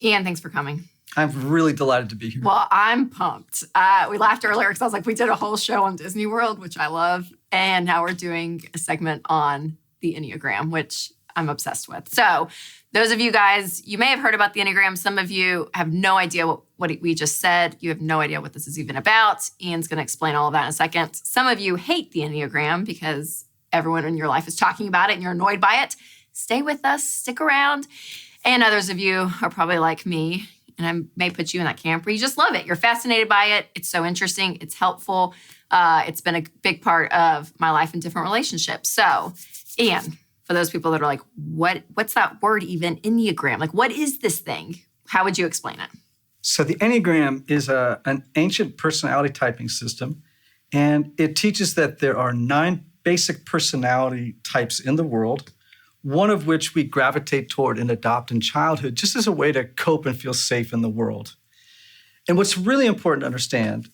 Ian, thanks for coming. I'm really delighted to be here. Well, I'm pumped. We laughed earlier because I was like, we did a whole show on Disney World, which I love. And now we're doing a segment on the Enneagram, which I'm obsessed with. So those of you guys, you may have heard about the Enneagram. Some of you have no idea what we just said. You have no idea what this is even about. Ian's going to explain all of that in a second. Some of you hate the Enneagram because everyone in your life is talking about it and you're annoyed by it. Stay with us, stick around. And others of you are probably like me, and I may put you in that camp where you just love it. You're fascinated by it. It's so interesting. It's helpful. It's been a big part of my life in different relationships. So, Ian, for those people that are like, what's that word even, Enneagram? Like, what is this thing? How would you explain it? So the Enneagram is an ancient personality typing system, and it teaches that there are 9 basic personality types in the world, one of which we gravitate toward and adopt in childhood just as a way to cope and feel safe in the world. And what's really important to understand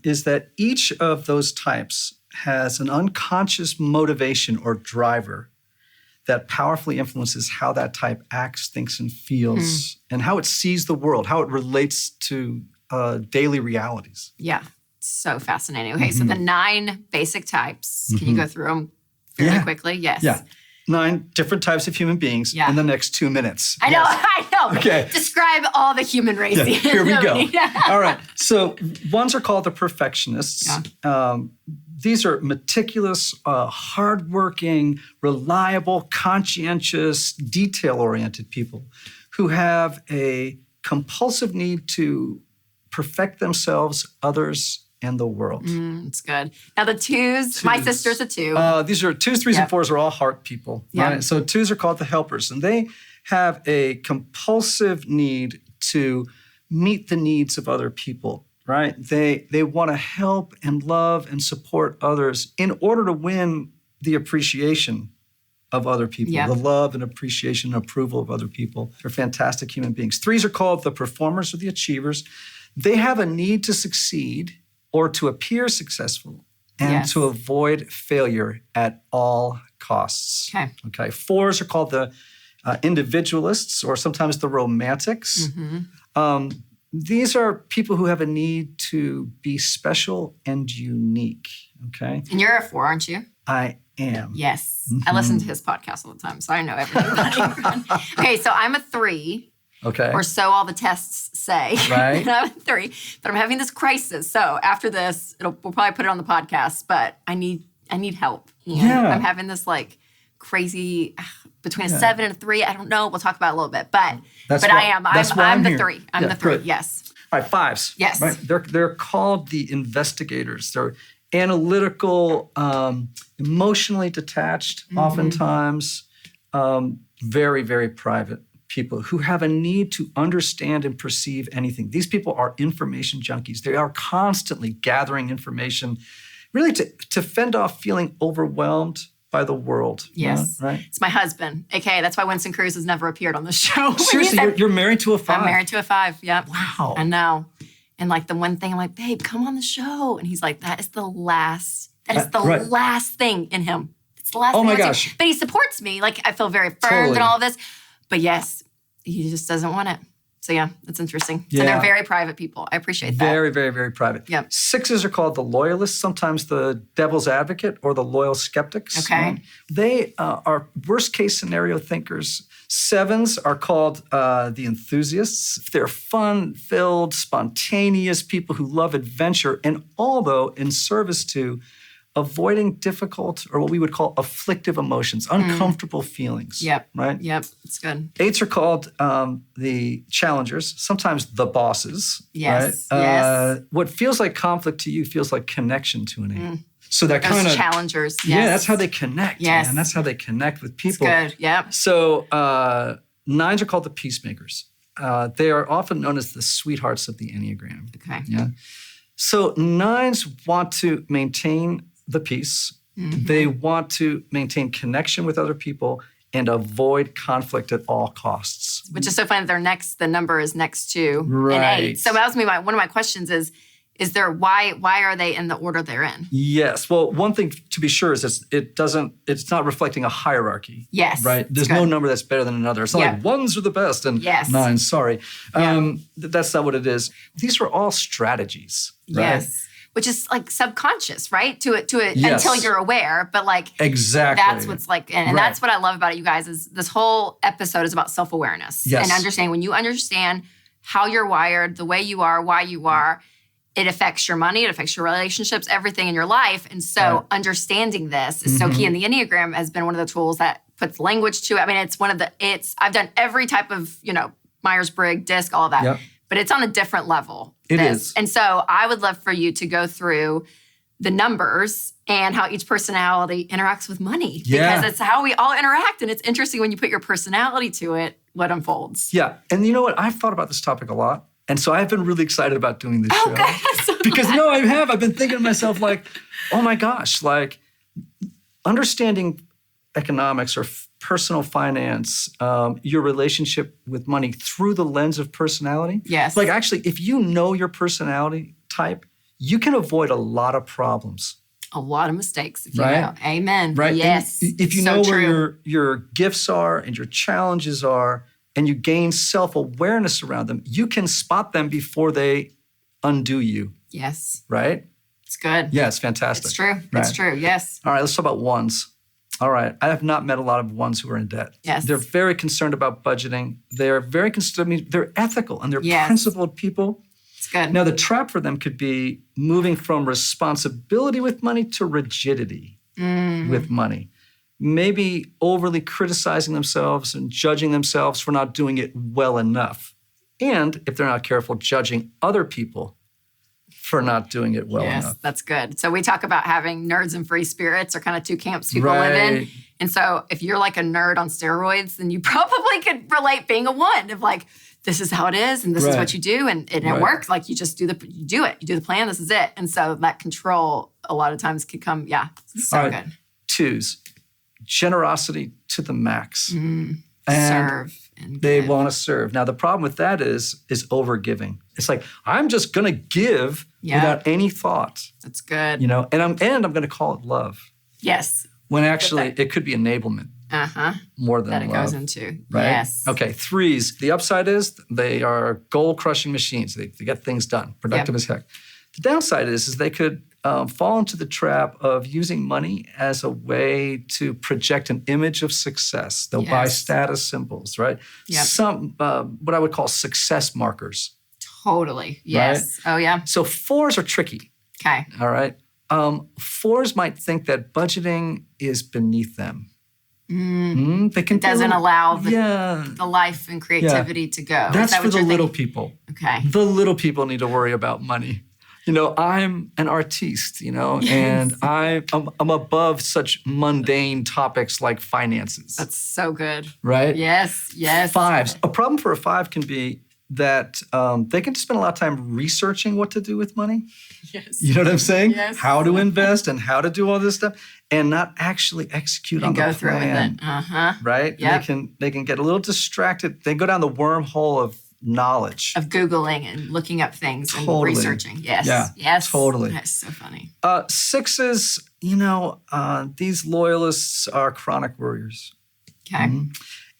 is that each of those types has an unconscious motivation or driver that powerfully influences how that type acts, thinks, and feels, and how it sees the world, how it relates to daily realities. Yeah, so fascinating. Okay, so the 9 basic types, can you go through them fairly quickly? Yes. Yeah. 9 different types of human beings in the next 2 minutes. I know. Okay. Describe all the human race. Yeah, here we go. All right. So ones are called the Perfectionists. Yeah. These are meticulous, hardworking, reliable, conscientious, detail-oriented people who have a compulsive need to perfect themselves, others, and the world. It's good. Now the 2s, my sister's a 2. These are 2s, 3s, and 4s are all heart people. Right? So 2s are called the helpers, and they have a compulsive need to meet the needs of other people, right? They want to help and love and support others in order to win the appreciation of other people, the love and appreciation and approval of other people. They're fantastic human beings. 3s are called the performers or the achievers. They have a need to succeed or to appear successful and to avoid failure at all costs. Okay. 4s are called the individualists or sometimes the romantics. These are people who have a need to be special and unique. Okay. And you're a 4, aren't you? I am. Yes. I listen to his podcast all the time, so I know everything about Ian. Okay, so I'm a 3. Okay. Or so all the tests say. Right. I'm a 3, but I'm having this crisis. So after this, we'll probably put it on the podcast, but I need help. I'm having this like crazy between a 7 and a 3. I don't know. We'll talk about it a little bit, but I'm the 3. I'm the 3. Good. Yes. All right. 5s. Yes. Right? They're called the investigators. They're analytical, emotionally detached, oftentimes, very, very private people who have a need to understand and perceive anything. These people are information junkies. They are constantly gathering information, really to fend off feeling overwhelmed by the world. Yes. Right? It's my husband, a.k.a. that's why Winston Cruze has never appeared on the show. Seriously, you're married to a 5? I'm married to a 5, yep. Wow. I know. And like the one thing, I'm like, babe, come on the show. And he's like, that is the last thing in him. It's the last thing. Oh my gosh. But he supports me. Like I feel very affirmed and all of this. But yes, he just doesn't want it. So yeah, that's interesting. So they're very private people. I appreciate that. Very, very, very private. Yep. 6s are called the Loyalists, sometimes the devil's advocate or the loyal skeptics. Okay. Right? They are worst case scenario thinkers. 7s are called the enthusiasts. They're fun-filled, spontaneous people who love adventure, and although in service to avoiding difficult or what we would call afflictive emotions, uncomfortable feelings. Yep. Right? Yep. It's good. 8s are called the challengers, sometimes the bosses. Yes. Right? Yes. What feels like conflict to you feels like connection to an 8. So that kind of challengers. Yes. Yeah, that's how they connect. Yes. Man. That's how they connect with people. It's good. Yep. So 9s are called the Peacemakers. They are often known as the sweethearts of the Enneagram. Okay. Yeah. So 9s want to maintain the peace. They want to maintain connection with other people and avoid conflict at all costs. Which is so funny. The number is next to an 8. So that was one of my questions is why are they in the order they're in? Yes. Well, one thing to be sure is it's not reflecting a hierarchy. Yes. Right? There's no number that's better than another. It's not like ones are the best and nines, sorry. That's not what it is. These are all strategies, right? Yes. Which is like subconscious, right? To it until you're aware. But like exactly, that's what's like, and that's what I love about it, you guys, is this whole episode is about self-awareness and understanding. When you understand how you're wired, the way you are, why you are, it affects your money, it affects your relationships, everything in your life. And so understanding this is so key. And the Enneagram has been one of the tools that puts language to it. I mean, I've done every type of, Myers-Briggs, DISC, all of that. Yep. But it's on a different level. It is. And so I would love for you to go through the numbers and how each personality interacts with money. Because it's how we all interact. And it's interesting when you put your personality to it, what unfolds. Yeah. And you know what? I've thought about this topic a lot. And so I've been really excited about doing this show. So because I've been thinking to myself like, oh my gosh, like understanding economics or personal finance, your relationship with money through the lens of personality. Yes. Like actually, if you know your personality type, you can avoid a lot of problems. A lot of mistakes, if you know. Amen. Right. Yes. And if you know where your gifts are and your challenges are, and you gain self-awareness around them, you can spot them before they undo you. Yes. Right? It's good. Yeah, it's fantastic. It's true. Right. It's true. Yes. All right, let's talk about ones. All right, I have not met a lot of ones who are in debt. Yes. They're very concerned about budgeting. They're very concerned, they're ethical and they're principled people. It's good. Now, the trap for them could be moving from responsibility with money to rigidity with money. Maybe overly criticizing themselves and judging themselves for not doing it well enough. And if they're not careful, judging other people for not doing it well enough. Yes, that's good. So we talk about having nerds and free spirits are kind of two camps people live in. And so if you're like a nerd on steroids, then you probably could relate being a one of like, this is how it is and this is what you do and it works. Like you just you do the plan, this is it. And so that control a lot of times can come, so good. Twos. Generosity to the max. And serve. And they want to serve. Now, the problem with that is overgiving. It's like, I'm just going to give without any thought. That's good. And I'm going to call it love. Yes. When actually it could be enablement. More than that it love. Goes into. Right? Yes. Okay, threes. The upside is they are goal-crushing machines. They get things done. Productive as heck. The downside is they could fall into the trap of using money as a way to project an image of success. They'll buy status symbols, right? Yep. Some, what I would call success markers. Totally. Yes. Right? Oh, yeah. So fours are tricky. Okay. All right. Fours might think that budgeting is beneath them. They can it doesn't allow the life and creativity to go. That's for the little people. Okay. The little people need to worry about money. I'm an artiste, and I'm above such mundane topics like finances. That's so good. Right? Yes. Fives. A problem for a five can be that they can spend a lot of time researching what to do with money. Yes. You know what I'm saying? Yes. How to invest and how to do all this stuff and not actually execute on the plan. And go through with it. Right? Yep. They can get a little distracted. They go down the wormhole of knowledge. Of Googling and looking up things and researching. Yes. Yeah, yes. Totally. That's so funny. Sixes, these loyalists are chronic worriers. Okay.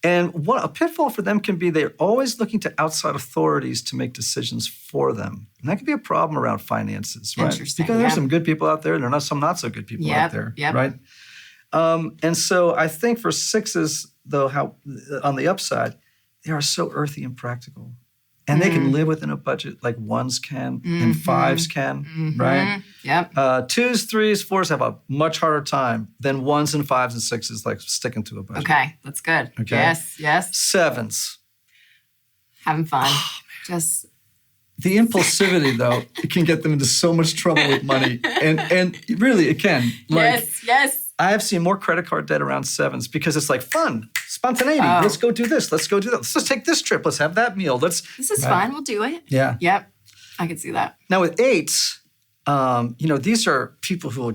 And a pitfall for them can be they're always looking to outside authorities to make decisions for them. And that can be a problem around finances, right? Interesting. Because there's some good people out there and there are some not so good people out there, right? And so I think for sixes, though, on the upside, they are so earthy and practical. And they can live within a budget like ones can and fives can, right? Yep. Twos, threes, fours have a much harder time than ones and fives and sixes like sticking to a budget. Okay, that's good. Okay. Yes. Sevens. Having fun. Just the impulsivity, though, it can get them into so much trouble with money. And really, it can. Yes. I have seen more credit card debt around sevens because it's like fun, spontaneity. Let's go do this. Let's go do that. Let's just take this trip. Let's have that meal. This is fun. We'll do it. Yeah. Yep. I can see that. Now with eights, these are people who will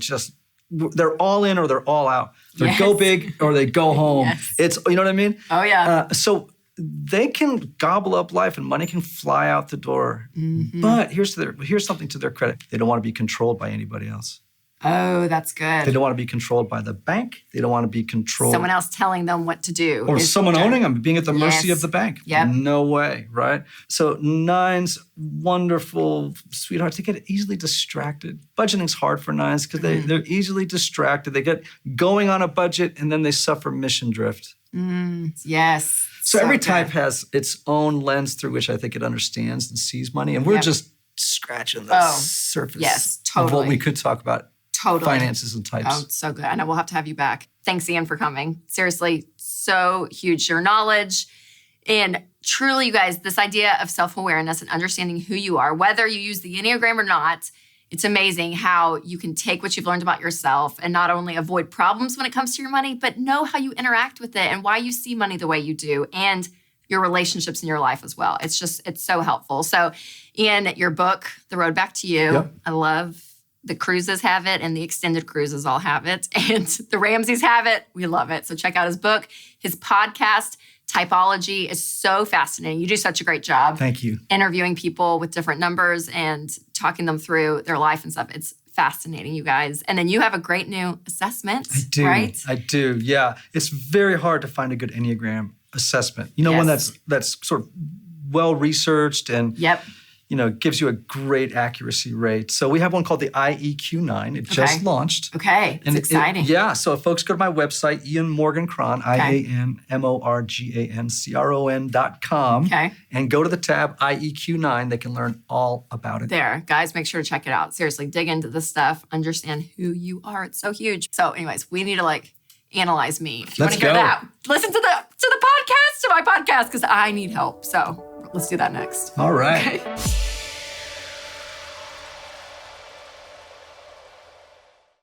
they're all in or they're all out. They go big or they go home. Yes. It's, you know what I mean? Oh, yeah. So they can gobble up life and money can fly out the door. Mm-hmm. But here's something to their credit. They don't want to be controlled by anybody else. Oh, that's good. They don't want to be controlled by the bank. They don't want to be controlled. Someone else telling them what to do. Or someone owning them, being at the mercy of the bank. Yep. No way, right? So 9s, wonderful sweethearts, they get easily distracted. Budgeting's hard for 9s because they're easily distracted. They get going on a budget and then they suffer mission drift. Yes. So every type has its own lens through which I think it understands and sees money. And we're just scratching the surface of what we could talk about. Finances and types. Oh, so good. I know we'll have to have you back. Thanks, Ian, for coming. Seriously, so huge, your knowledge. And truly, you guys, this idea of self-awareness and understanding who you are, whether you use the Enneagram or not, it's amazing how you can take what you've learned about yourself and not only avoid problems when it comes to your money, but know how you interact with it and why you see money the way you do and your relationships in your life as well. It's so helpful. So, Ian, your book, The Road Back to You, I love. The Cruzes have it and the extended Cruzes all have it. And the Ramseys have it. We love it. So check out his book. His podcast, Typology, is so fascinating. You do such a great job. Thank you. Interviewing people with different numbers and talking them through their life and stuff. It's fascinating, you guys. And then you have a great new assessment, right? I do, yeah. It's very hard to find a good Enneagram assessment. One that's sort of well-researched and gives you a great accuracy rate. So we have one called the IEQ9. It just launched. Okay, it's exciting. So if folks go to my website, Ian Morgan Cron, IANMORGANCRON.com, and go to the tab IEQ9, they can learn all about it. There, guys, make sure to check it out. Seriously, dig into this stuff, understand who you are. It's so huge. So anyways, we need to analyze me. If you want to hear that, listen to the podcast, to my podcast, because I need help. So let's do that next. All right. Okay.